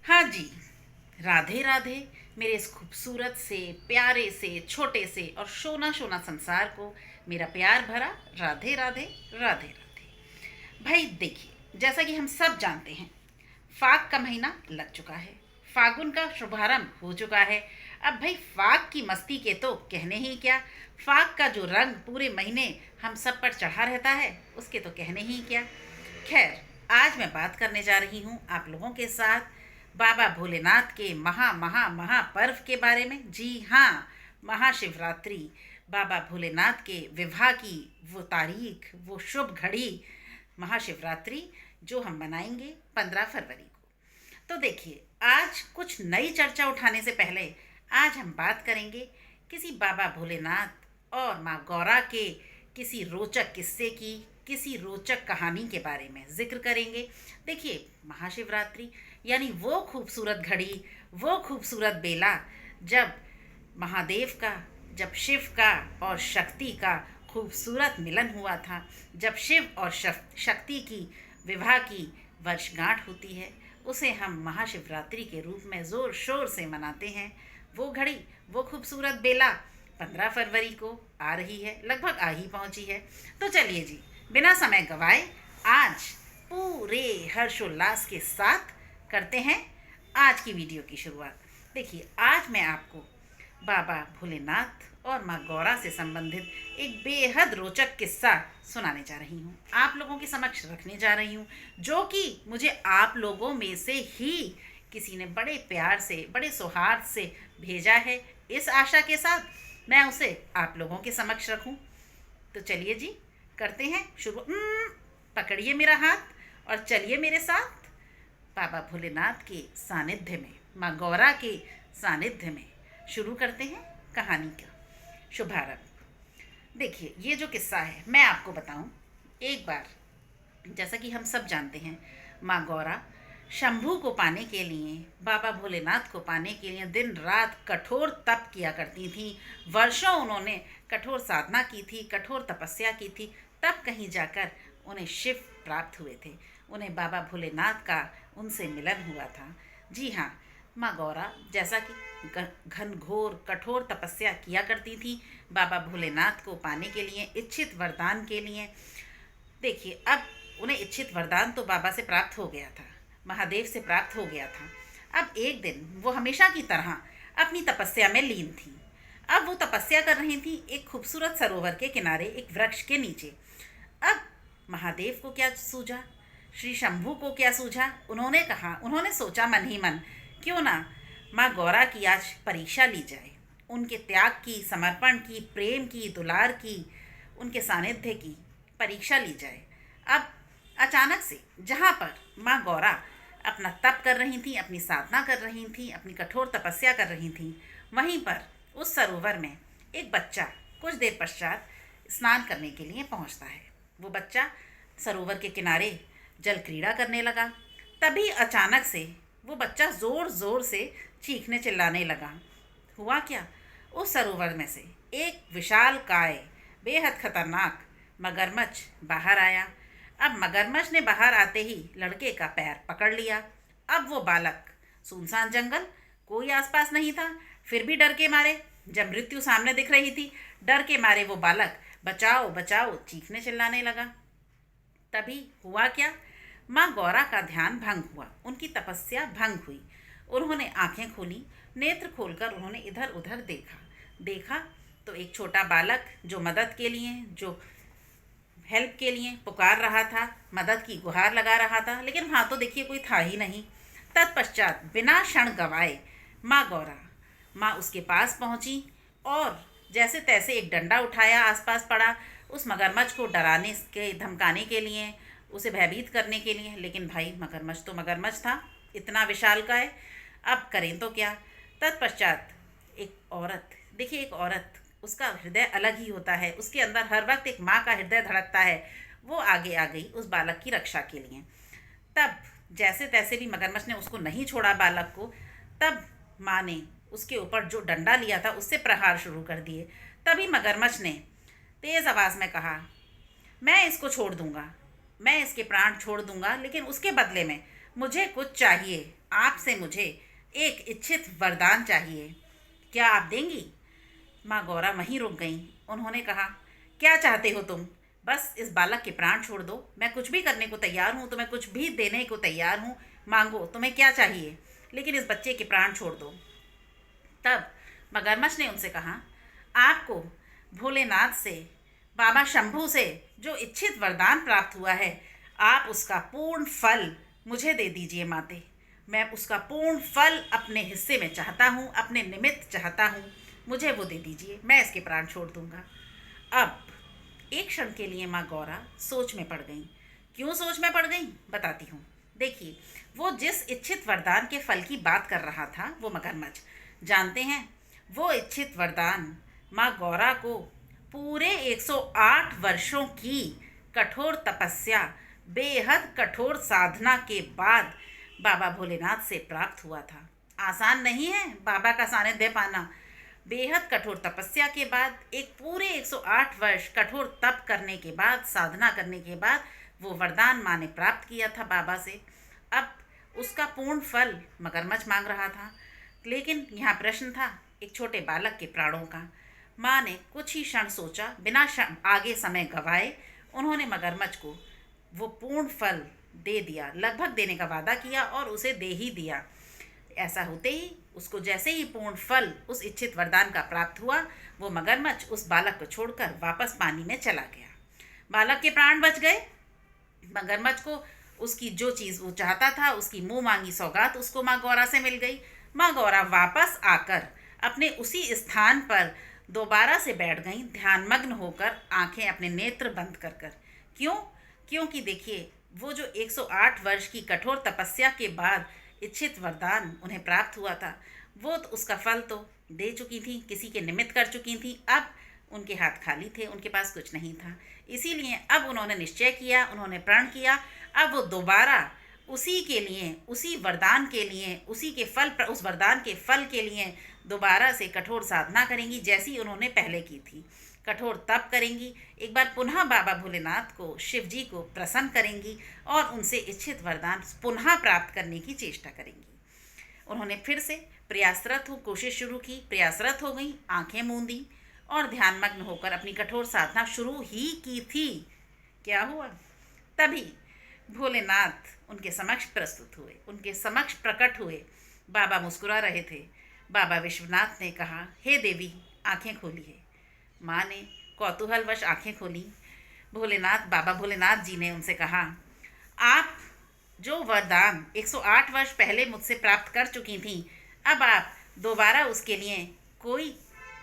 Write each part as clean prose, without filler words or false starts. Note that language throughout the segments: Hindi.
हाँ जी, राधे राधे मेरे इस खूबसूरत से, प्यारे से, छोटे से और शोना शोना संसार को मेरा प्यार भरा राधे राधे राधे राधे। भाई देखिए, जैसा कि हम सब जानते हैं, फाग का महीना लग चुका है, फागुन का शुभारंभ हो चुका है। अब भाई फाग की मस्ती के तो कहने ही क्या, फाग का जो रंग पूरे महीने हम सब पर चढ़ा रहता है उसके तो कहने ही क्या। खैर, आज मैं बात करने जा रही हूँ आप लोगों के साथ बाबा भोलेनाथ के महा महा महापर्व के बारे में। जी हाँ, महाशिवरात्रि। बाबा भोलेनाथ के विवाह की वो तारीख, वो शुभ घड़ी, महाशिवरात्रि, जो हम मनाएंगे 15 फरवरी को। तो देखिए, आज कुछ नई चर्चा उठाने से पहले आज हम बात करेंगे किसी बाबा भोलेनाथ और माँ गौरा के किसी रोचक किस्से की, किसी रोचक कहानी के बारे में जिक्र करेंगे। देखिए, महाशिवरात्रि यानी वो खूबसूरत घड़ी, वो खूबसूरत बेला जब महादेव का, जब शिव का और शक्ति का खूबसूरत मिलन हुआ था, जब शिव और शक्ति की विवाह की वर्षगांठ होती है, उसे हम महाशिवरात्रि के रूप में ज़ोर शोर से मनाते हैं। वो घड़ी, वो खूबसूरत बेला 15 फरवरी को आ रही है, लगभग आ ही पहुंची है। तो चलिए जी, बिना समय गवाए आज पूरे हर्षोल्लास के साथ करते हैं आज की वीडियो की शुरुआत। देखिए, आज मैं आपको बाबा भोलेनाथ और माँ गौरा से संबंधित एक बेहद रोचक किस्सा सुनाने जा रही हूँ, आप लोगों के समक्ष रखने जा रही हूँ, जो कि मुझे आप लोगों में से ही किसी ने बड़े प्यार से, बड़े सौहार्द से भेजा है। इस आशा के साथ मैं उसे आप लोगों के समक्ष रखूं। तो चलिए जी, करते हैं शुरू। पकड़िए मेरा हाथ और चलिए मेरे साथ बाबा भोलेनाथ के सानिध्य में, माँ गौरा के सानिध्य में शुरू करते हैं कहानी का शुभारंभ। देखिए, ये जो किस्सा है मैं आपको बताऊं। एक बार, जैसा कि हम सब जानते हैं, माँ गौरा शंभू को पाने के लिए, बाबा भोलेनाथ को पाने के लिए दिन रात कठोर तप किया करती थी। वर्षों उन्होंने कठोर साधना की थी, कठोर तपस्या की थी, तब कहीं जाकर उन्हें शिव प्राप्त हुए थे, उन्हें बाबा भोलेनाथ का उनसे मिलन हुआ था। जी हाँ, माँ गौरा जैसा कि घनघोर कठोर तपस्या किया करती थी बाबा भोलेनाथ को पाने के लिए, इच्छित वरदान के लिए। देखिए, अब उन्हें इच्छित वरदान तो बाबा से प्राप्त हो गया था, महादेव से प्राप्त हो गया था। अब एक दिन वो हमेशा की तरह अपनी तपस्या में लीन थी। अब वो तपस्या कर रही थी एक खूबसूरत सरोवर के किनारे, एक वृक्ष के नीचे। अब महादेव को क्या सूझा, श्री शंभू को क्या सूझा, उन्होंने कहा, उन्होंने सोचा मन ही मन, क्यों ना माँ गौरा की आज परीक्षा ली जाए, उनके त्याग की, समर्पण की, प्रेम की, दुलार की, उनके सानिध्य की परीक्षा ली जाए। अब अचानक से जहाँ पर माँ गौरा अपना तप कर रही थी, अपनी साधना कर रही थी, अपनी कठोर तपस्या कर रही थी, वहीं पर उस सरोवर में एक बच्चा कुछ देर पश्चात स्नान करने के लिए पहुंचता है। वो बच्चा सरोवर के किनारे जल क्रीड़ा करने लगा। तभी अचानक से वो बच्चा ज़ोर ज़ोर से चीखने चिल्लाने लगा। हुआ क्या, उस सरोवर में से एक विशाल काय, बेहद खतरनाक मगरमच्छ बाहर आया। अब मगरमच्छ ने बाहर आते ही लड़के का पैर पकड़ लिया। अब वो बालक, सुनसान जंगल, कोई आसपास नहीं था, फिर भी डर के मारे, जब मृत्यु सामने दिख रही थी, डर के मारे वो बालक बचाओ बचाओ चीखने चिल्लाने लगा। तभी हुआ क्या, माँ गौरा का ध्यान भंग हुआ, उनकी तपस्या भंग हुई। उन्होंने आंखें खोली, नेत्र खोलकर उन्होंने इधर उधर देखा। देखा तो एक छोटा बालक जो मदद के लिए, जो हेल्प के लिए पुकार रहा था, मदद की गुहार लगा रहा था, लेकिन वहाँ तो देखिए कोई था ही नहीं। तत्पश्चात बिना क्षण गवाए माँ गौरा, माँ उसके पास पहुँची और जैसे तैसे एक डंडा उठाया, आसपास पड़ा, उस मगरमच्छ को डराने के, धमकाने के लिए, उसे भयभीत करने के लिए। लेकिन भाई मगरमच्छ तो मगरमच्छ था, इतना विशाल का है, अब करें तो क्या। तत्पश्चात एक औरत, देखिए एक औरत, उसका हृदय अलग ही होता है, उसके अंदर हर वक्त एक माँ का हृदय धड़कता है। वो आगे आ गई उस बालक की रक्षा के लिए। तब जैसे तैसे भी मगरमच्छ ने उसको नहीं छोड़ा बालक को। तब माँ ने उसके ऊपर जो डंडा लिया था उससे प्रहार शुरू कर दिए। तभी मगरमच्छ ने तेज़ आवाज़ में कहा, मैं इसको छोड़ दूंगा, मैं इसके प्राण छोड़ दूंगा, लेकिन उसके बदले में मुझे कुछ चाहिए, आपसे मुझे एक इच्छित वरदान चाहिए, क्या आप देंगी? माँ गौरा वहीं रुक गईं। उन्होंने कहा, क्या चाहते हो तुम? बस इस बालक के प्राण छोड़ दो, मैं कुछ भी करने को तैयार हूँ, तुम्हें कुछ भी देने को तैयार हूँ। मांगो, तुम्हें क्या चाहिए, लेकिन इस बच्चे के प्राण छोड़ दो। तब मगरमच्छ ने उनसे कहा, आपको भोलेनाथ से, बाबा शंभू से जो इच्छित वरदान प्राप्त हुआ है, आप उसका पूर्ण फल मुझे दे दीजिए माते। मैं उसका पूर्ण फल अपने हिस्से में चाहता हूँ, अपने निमित्त चाहता हूँ। मुझे वो दे दीजिए, मैं इसके प्राण छोड़ दूंगा। अब एक क्षण के लिए माँ गौरा सोच में पड़ गई। क्यों सोच में पड़ गई, बताती हूँ। देखिए, वो जिस इच्छित वरदान के फल की बात कर रहा था वो मगरमच्छ, जानते हैं, वो इच्छित वरदान माँ गौरा को पूरे 108 वर्षों की कठोर तपस्या, बेहद कठोर साधना के बाद बाबा भोलेनाथ से प्राप्त हुआ था। आसान नहीं है बाबा का सानिध्य पाना। बेहद कठोर तपस्या के बाद, एक पूरे 108 वर्ष कठोर तप करने के बाद, साधना करने के बाद वो वरदान माँ ने प्राप्त किया था बाबा से। अब उसका पूर्ण फल मगरमच्छ मांग रहा था। लेकिन यहाँ प्रश्न था एक छोटे बालक के प्राणों का। माँ ने कुछ ही क्षण सोचा, बिना आगे समय गवाए उन्होंने मगरमच्छ को वो पूर्ण फल दे दिया। लगभग देने का वादा किया और उसे दे ही दिया। ऐसा होते ही उसको जैसे ही पूर्ण फल उस इच्छित वरदान का प्राप्त हुआ, वो मगरमच्छ उस बालक को छोड़कर वापस पानी में चला गया। बालक के प्राण बच गए। मगरमच्छ को उसकी जो चीज़ वो चाहता था, उसकी मुंह मांगी सौगात उसको माँ गौरा से मिल गई। माँ गौरा वापस आकर अपने उसी स्थान पर दोबारा से बैठ गईं, ध्यानमग्न होकर, आंखें अपने नेत्र बंद कर कर। क्यों? क्योंकि देखिए, वो जो 108 वर्ष की कठोर तपस्या के बाद इच्छित वरदान उन्हें प्राप्त हुआ था, वो तो उसका फल तो दे चुकी थी, किसी के निमित्त कर चुकी थी। अब उनके हाथ खाली थे, उनके पास कुछ नहीं था। इसीलिए अब उन्होंने निश्चय किया, उन्होंने प्रण किया, अब वो दोबारा उसी के लिए, उसी वरदान के लिए, उसी के फल, उस वरदान के फल के लिए दोबारा से कठोर साधना करेंगी, जैसी उन्होंने पहले की थी। कठोर तप करेंगी, एक बार पुनः बाबा भोलेनाथ को, शिव जी को प्रसन्न करेंगी और उनसे इच्छित वरदान पुनः प्राप्त करने की चेष्टा करेंगी। उन्होंने फिर से प्रयासरत हो कोशिश शुरू की, प्रयासरत हो गई, आंखें मूंदी और ध्यानमग्न होकर अपनी कठोर साधना शुरू ही की थी। क्या हुआ? तभी भोलेनाथ उनके समक्ष प्रस्तुत हुए, उनके समक्ष प्रकट हुए। बाबा मुस्कुरा रहे थे। बाबा विश्वनाथ ने कहा, हे देवी, आंखें खोलिए। माँ ने कौतूहलवश आंखें खोली। बाबा भोलेनाथ जी ने उनसे कहा, आप जो वरदान 108 वर्ष पहले मुझसे प्राप्त कर चुकी थीं, अब आप दोबारा उसके लिए कोई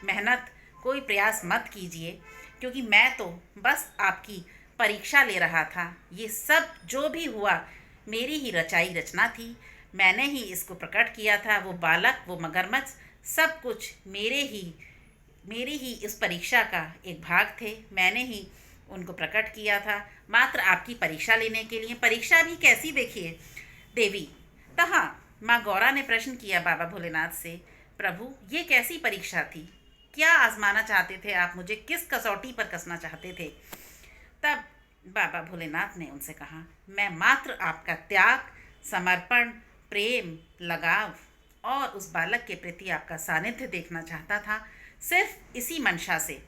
मेहनत, कोई प्रयास मत कीजिए, क्योंकि मैं तो बस आपकी परीक्षा ले रहा था। ये सब जो भी हुआ मेरी ही रचाई रचना थी, मैंने ही इसको प्रकट किया था। वो बालक, वो मगरमच्छ, सब कुछ मेरी ही इस परीक्षा का एक भाग थे। मैंने ही उनको प्रकट किया था, मात्र आपकी परीक्षा लेने के लिए। परीक्षा भी कैसी, देखिए देवी। कहाँ? माँ गौरा ने प्रश्न किया बाबा भोलेनाथ से, प्रभु ये कैसी परीक्षा थी? क्या आजमाना चाहते थे आप मुझे? किस कसौटी पर कसना चाहते थे? तब बाबा भोलेनाथ ने उनसे कहा, मैं मात्र आपका त्याग, समर्पण, प्रेम, लगाव और उस बालक के प्रति आपका सानिध्य देखना चाहता था। सिर्फ इसी मंशा से,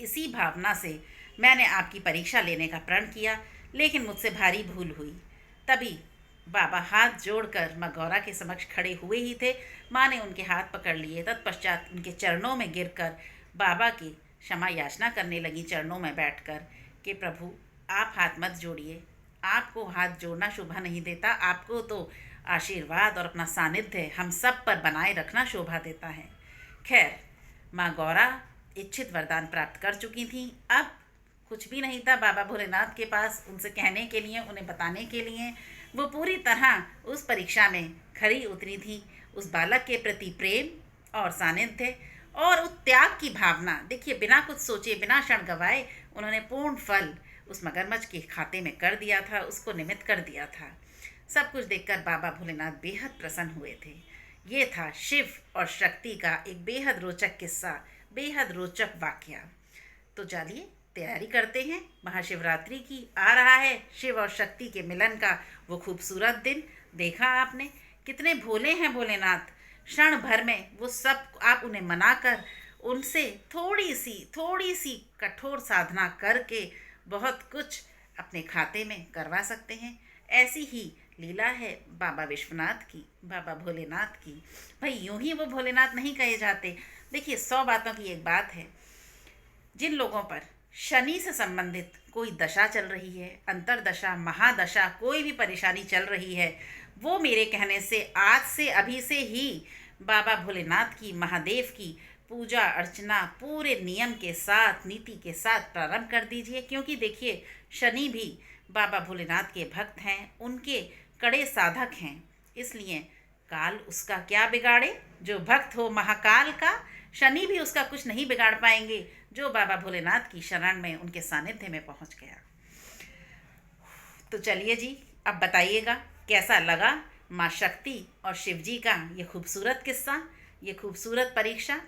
इसी भावना से मैंने आपकी परीक्षा लेने का प्रण किया, लेकिन मुझसे भारी भूल हुई। तभी बाबा हाथ जोड़कर माँ गौरा के समक्ष खड़े हुए ही थे। माँ ने उनके हाथ पकड़ लिए। तत्पश्चात उनके चरणों में गिरकर बाबा की क्षमा याचना करने लगी, चरणों में बैठकर, कि प्रभु आप हाथ मत जोड़िए, आपको हाथ जोड़ना शोभा नहीं देता। आपको तो आशीर्वाद और अपना सानिध्य हम सब पर बनाए रखना शोभा देता है। खैर, माँ गौरा इच्छित वरदान प्राप्त कर चुकी थी। अब कुछ भी नहीं था बाबा भोलेनाथ के पास उनसे कहने के लिए, उन्हें बताने के लिए। वो पूरी तरह उस परीक्षा में खरी उतरी थी। उस बालक के प्रति प्रेम और सानिध्य और उस त्याग की भावना, देखिए, बिना कुछ सोचे, बिना क्षण गवाए उन्होंने पूर्ण फल उस मगरमच्छ के खाते में कर दिया था, उसको निमित्त कर दिया था। सब कुछ देखकर बाबा भोलेनाथ बेहद प्रसन्न हुए थे। ये था शिव और शक्ति का एक बेहद रोचक किस्सा, बेहद रोचक वाकया। तो चलिए तैयारी करते हैं महाशिवरात्रि की। आ रहा है शिव और शक्ति के मिलन का वो खूबसूरत दिन। देखा आपने कितने भोले हैं भोलेनाथ। क्षण भर में वो सब आप उन्हें मनाकर उनसे थोड़ी सी कठोर साधना करके बहुत कुछ अपने खाते में करवा सकते हैं। ऐसी ही लीला है बाबा विश्वनाथ की, बाबा भोलेनाथ की। भाई यूं ही वो भोलेनाथ नहीं कहे जाते। देखिए 100 बातों की एक बात है, जिन लोगों पर शनि से संबंधित कोई दशा चल रही है, अंतरदशा, महादशा, कोई भी परेशानी चल रही है, वो मेरे कहने से आज से अभी से ही बाबा भोलेनाथ की, महादेव की पूजा अर्चना पूरे नियम के साथ, नीति के साथ प्रारंभ कर दीजिए। क्योंकि देखिए शनि भी बाबा भोलेनाथ के भक्त हैं, उनके कड़े साधक हैं। इसलिए काल उसका क्या बिगाड़े, जो भक्त हो महाकाल का, शनि भी उसका कुछ नहीं बिगाड़ पाएंगे जो बाबा भोलेनाथ की शरण में, उनके सानिध्य में पहुंच गया। तो चलिए जी, अब बताइएगा कैसा लगा माँ शक्ति और शिव जी का ये खूबसूरत किस्सा, ये खूबसूरत परीक्षा।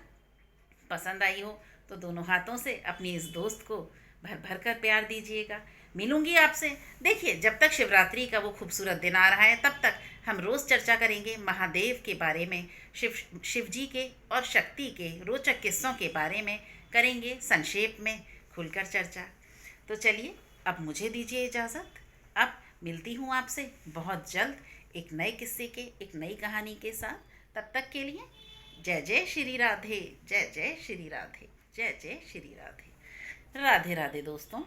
पसंद आई हो तो दोनों हाथों से अपनी इस दोस्त को भर भर कर प्यार दीजिएगा। मिलूंगी आपसे। देखिए जब तक शिवरात्रि का वो खूबसूरत दिन आ रहा है तब तक हम रोज़ चर्चा करेंगे महादेव के बारे में, शिव जी के और शक्ति के रोचक किस्सों के बारे में करेंगे संक्षेप में खुलकर चर्चा। तो चलिए अब मुझे दीजिए इजाज़त। अब मिलती हूँ आपसे बहुत जल्द एक नए किस्से के, एक नई कहानी के साथ। तब तक के लिए जय जय श्री राधे, जय जय श्री राधे, जय जय श्री राधे। राधे राधे दोस्तों।